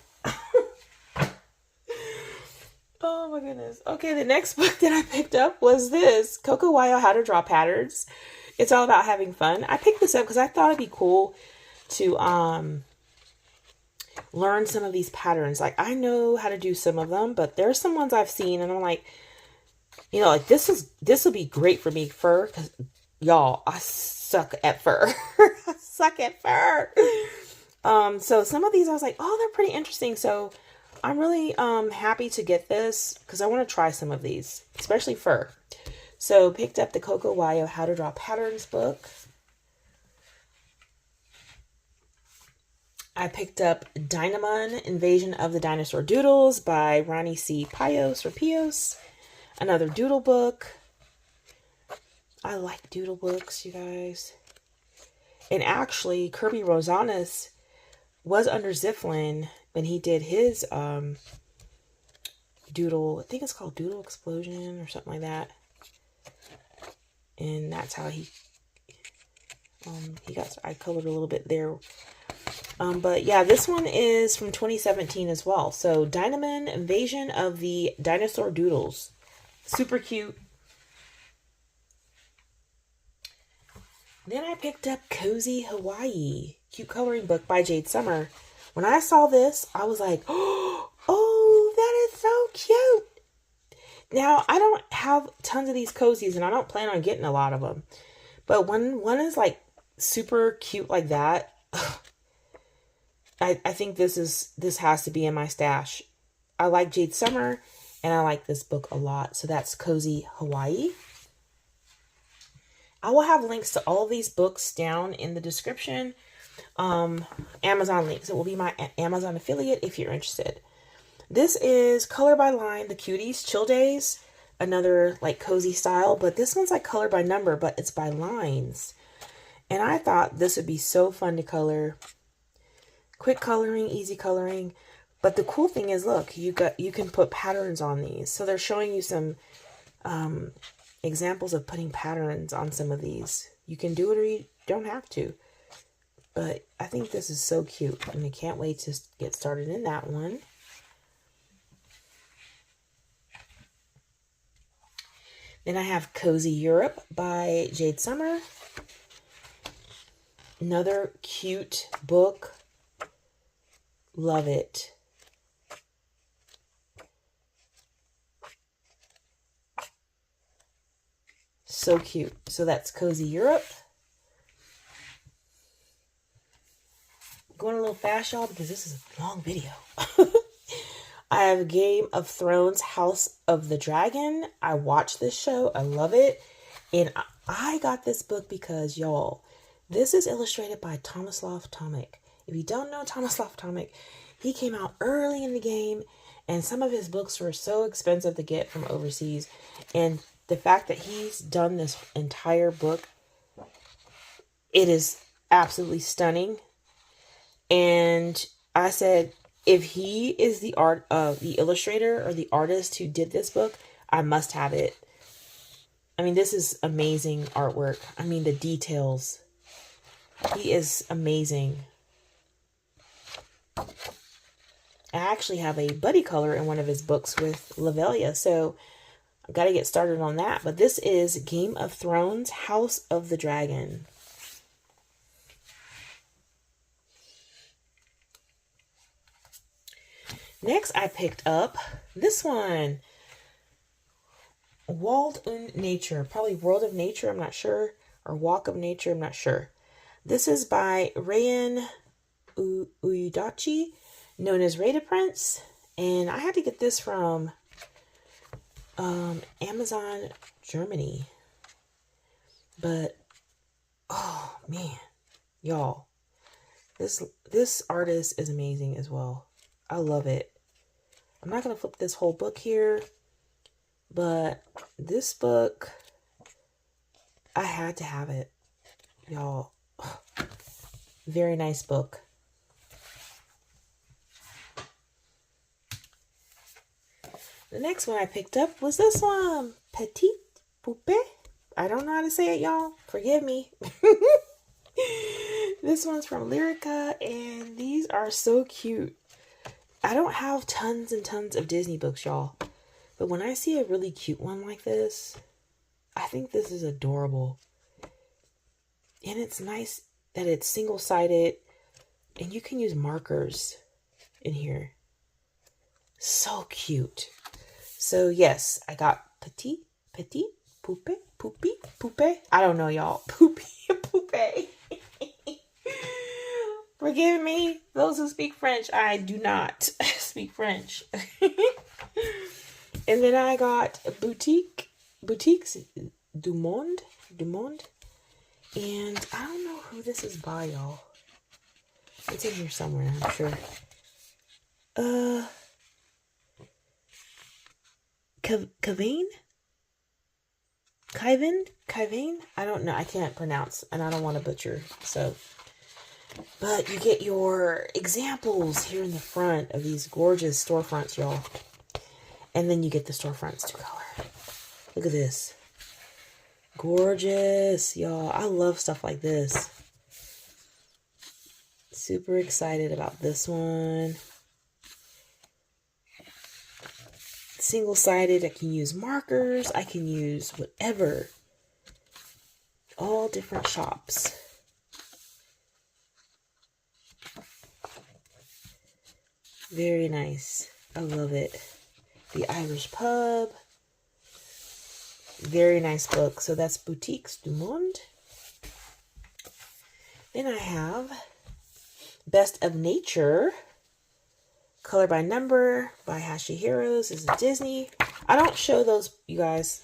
Oh my goodness. Okay, the next book that I picked up was this, Coco Wyo How to Draw Patterns. It's all about having fun. I picked this up because I thought it'd be cool to learn some of these patterns. Like, I know how to do some of them, but there's some ones I've seen and I'm like, you know, like this will be great for me, fur, because y'all, I suck at fur. I suck at fur. So some of these I was like, oh, they're pretty interesting. So I'm really happy to get this because I want to try some of these, especially fur. So picked up the Coco Wyo How to Draw Patterns book. I picked up Diamine Invasion of the Dinosaur Doodles by Ronnie C. Pios or Pios. Another doodle book. I like doodle books, you guys. And actually, Kirby Rosanas was under Ziflin when he did his doodle. I think it's called Doodle Explosion or something like that. And that's how he got. I colored a little bit there. But yeah, this one is from 2017 as well. So Diamine Invasion of the Dinosaur Doodles. Super cute. Then I picked up Cozy Hawaii, cute coloring book by Jade Summer. When I saw this, I was like, oh, that is so cute. Now, I don't have tons of these cozies, and I don't plan on getting a lot of them. But when one is like super cute like that, I think this has to be in my stash. I like Jade Summer, and I like this book a lot. So that's Cozy Hawaii. I will have links to all of these books down in the description. Amazon links. It will be my Amazon affiliate if you're interested. This is Color by Line, The Cuties, Chill Days. Another like cozy style. But this one's like color by number, but it's by lines. And I thought this would be so fun to color. Quick coloring, easy coloring. But the cool thing is, look, you can put patterns on these. So they're showing you some examples of putting patterns on some of these. You can do it or you don't have to. But I think this is so cute. And I can't wait to get started in that one. Then I have Cozy Europe by Jade Summer. Another cute book. Love it. So cute. So that's Cozy Europe. Going a little fast, y'all, because this is a long video. I have Game of Thrones House of the Dragon. I watched this show. I love it. And I got this book because, y'all, this is illustrated by Tomislav Tomic. If you don't know Tomislav Tomic, he came out early in the game, and some of his books were so expensive to get from overseas. And the fact that he's done this entire book, it is absolutely stunning. And I said, if he is the illustrator or the artist who did this book, I must have it. I mean, this is amazing artwork. I mean, the details. He is amazing. I actually have a buddy color in one of his books with Lavelia, so I've got to get started on that. But this is Game of Thrones, House of the Dragon. Next, I picked up this one. Wald und Nature. Probably World of Nature, I'm not sure. Or Walk of Nature, I'm not sure. This is by Rayan Uyudachi, known as Rada Prince. And I had to get this from Amazon Germany. But, oh man, y'all. This artist is amazing as well. I love it. I'm not going to flip this whole book here, but this book, I had to have it. Y'all, very nice book. The next one I picked up was this one, Petite Poupée. I don't know how to say it, y'all. Forgive me. This one's from Lyrica, and these are so cute. I don't have tons and tons of Disney books, y'all. But when I see a really cute one like this, I think this is adorable. And it's nice that it's single-sided. And you can use markers in here. So cute. So, yes, I got Petite Poupée. I don't know, y'all. Poupée. Forgive me, those who speak French. I do not speak French. And then I got Boutiques du Monde. And I don't know who this is by, y'all. It's in here somewhere, I'm sure. Kivane? I don't know. I can't pronounce, and I don't want to butcher, so... But you get your examples here in the front of these gorgeous storefronts, y'all. And then you get the storefronts to color. Look at this. Gorgeous, y'all. I love stuff like this. Super excited about this one. Single-sided. I can use markers. I can use whatever. All different shops. Very nice. I love it. The Irish Pub. Very nice book. So that's Boutiques du Monde. Then I have Best of Nature. Color by Number by Hashihiros. This is Disney. I don't show those, you guys.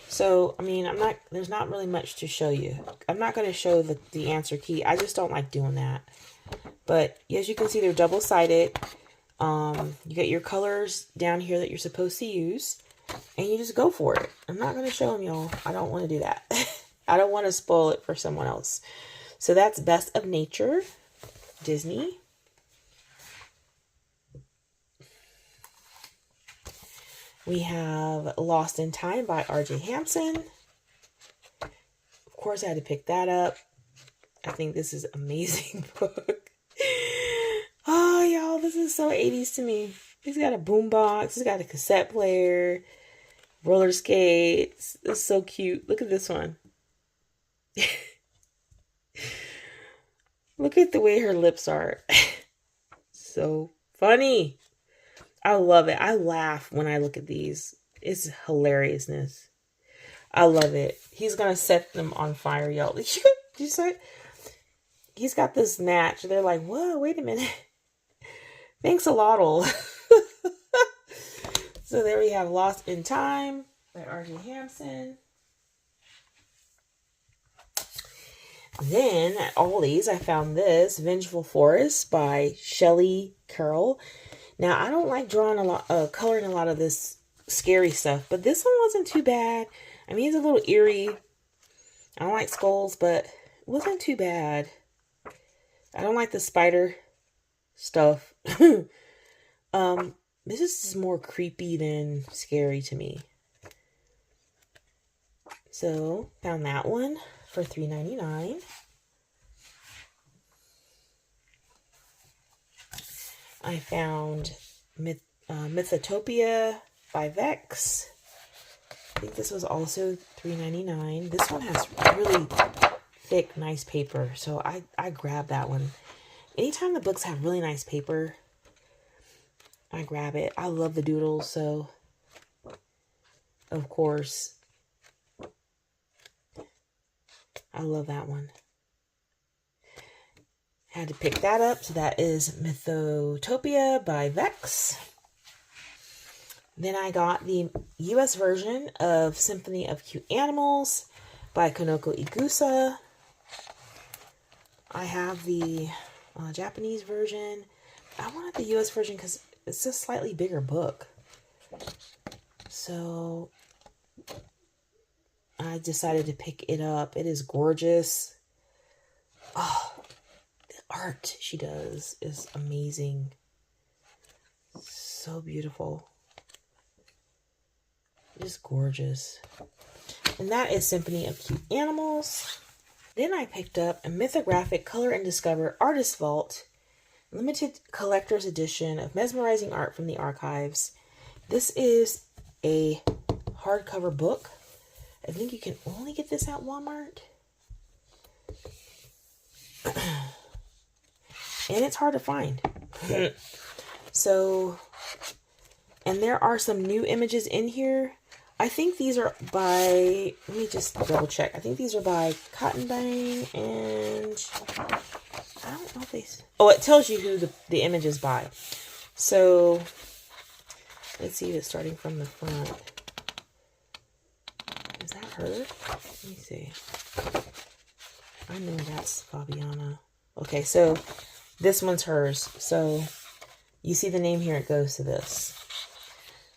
So, I mean, there's not really much to show you. I'm not going to show the answer key. I just don't like doing that. But as you can see, they're double-sided. You get your colors down here that you're supposed to use, and you just go for it. I'm not going to show them, y'all. I don't want to do that. I don't want to spoil it for someone else. So that's Best of Nature, Disney. We have Lost in Time by R.J. Hampson. Of course, I had to pick that up. I think this is an amazing book. Oh, y'all, this is so 80s to me. He's got a boombox. He's got a cassette player. Roller skates. It's so cute. Look at this one. Look at the way her lips are. So funny. I love it. I laugh when I look at these. It's hilariousness. I love it. He's going to set them on fire, y'all. Did you see it? He's got this snatch. They're like, whoa, wait a minute. Thanks a lot. So there we have Lost in Time by R.J. Hampson. Then at Ollie's, I found this Vengeful Forest by Shelley Carroll. Now, I don't like drawing a lot, coloring a lot of this scary stuff, but this one wasn't too bad. I mean, it's a little eerie. I don't like skulls, but it wasn't too bad. I don't like the spider stuff. This is more creepy than scary to me. So, found that one for $3.99. I found Mythotopia by Vex. I think this was also $3.99. This one has really thick, nice paper, so I grabbed that one. Anytime the books have really nice paper, I grab it. I love the doodles, so of course, I love that one. Had to pick that up, so that is Mythotopia by Vex. Then I got the US version of Symphony of Cute Animals by Konoko Igusa. I have the Japanese version. I wanted the US version because it's a slightly bigger book. So I decided to pick it up. It is gorgeous. Oh, the art she does is amazing. So beautiful. Just gorgeous. And that is Symphony of Cute Animals. Then I picked up a Mythographic Color and Discover Artist Vault limited collector's edition of mesmerizing art from the archives. This is a hardcover book. I think you can only get this at Walmart. And it's hard to find. So, and there are some new images in here. I think these are by, let me just double check. I think these are by Cotton Bang, and I don't know if they, oh, it tells you who the image is by. So, let's see it starting from the front. Is that her? Let me see. I know that's Fabiana. Okay, so this one's hers. So, you see the name here, it goes to this.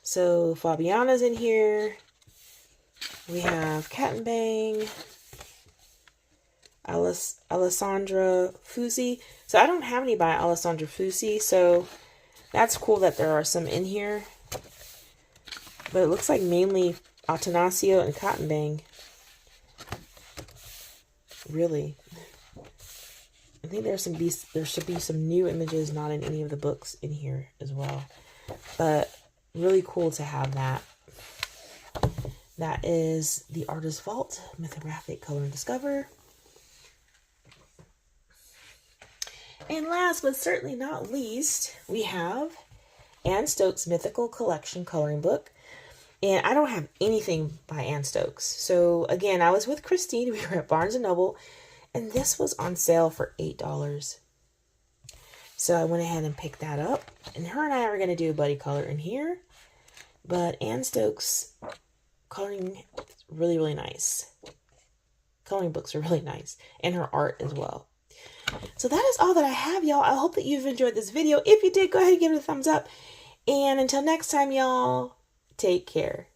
So, Fabiana's in here. We have Cat and Bang. Alessandra Fusi. So, I don't have any by Alessandra Fusi. So, that's cool that there are some in here. But it looks like mainly Atanasio and Cotton Bang. Really. I think there should be some new images not in any of the books in here as well. But really cool to have that. That is the Artist Vault, Mythographic Color and Discover. And last but certainly not least, we have Anne Stokes' Mythical Collection coloring book. And I don't have anything by Anne Stokes. So again, I was with Christine. We were at Barnes & Noble. And this was on sale for $8. So I went ahead and picked that up. And her and I are going to do a buddy color in here. But Anne Stokes' coloring is really, really nice. Coloring books are really nice. And her art as well. So that is all that I have, y'all. I hope that you've enjoyed this video. If you did, go ahead and give it a thumbs up. And until next time, y'all, take care.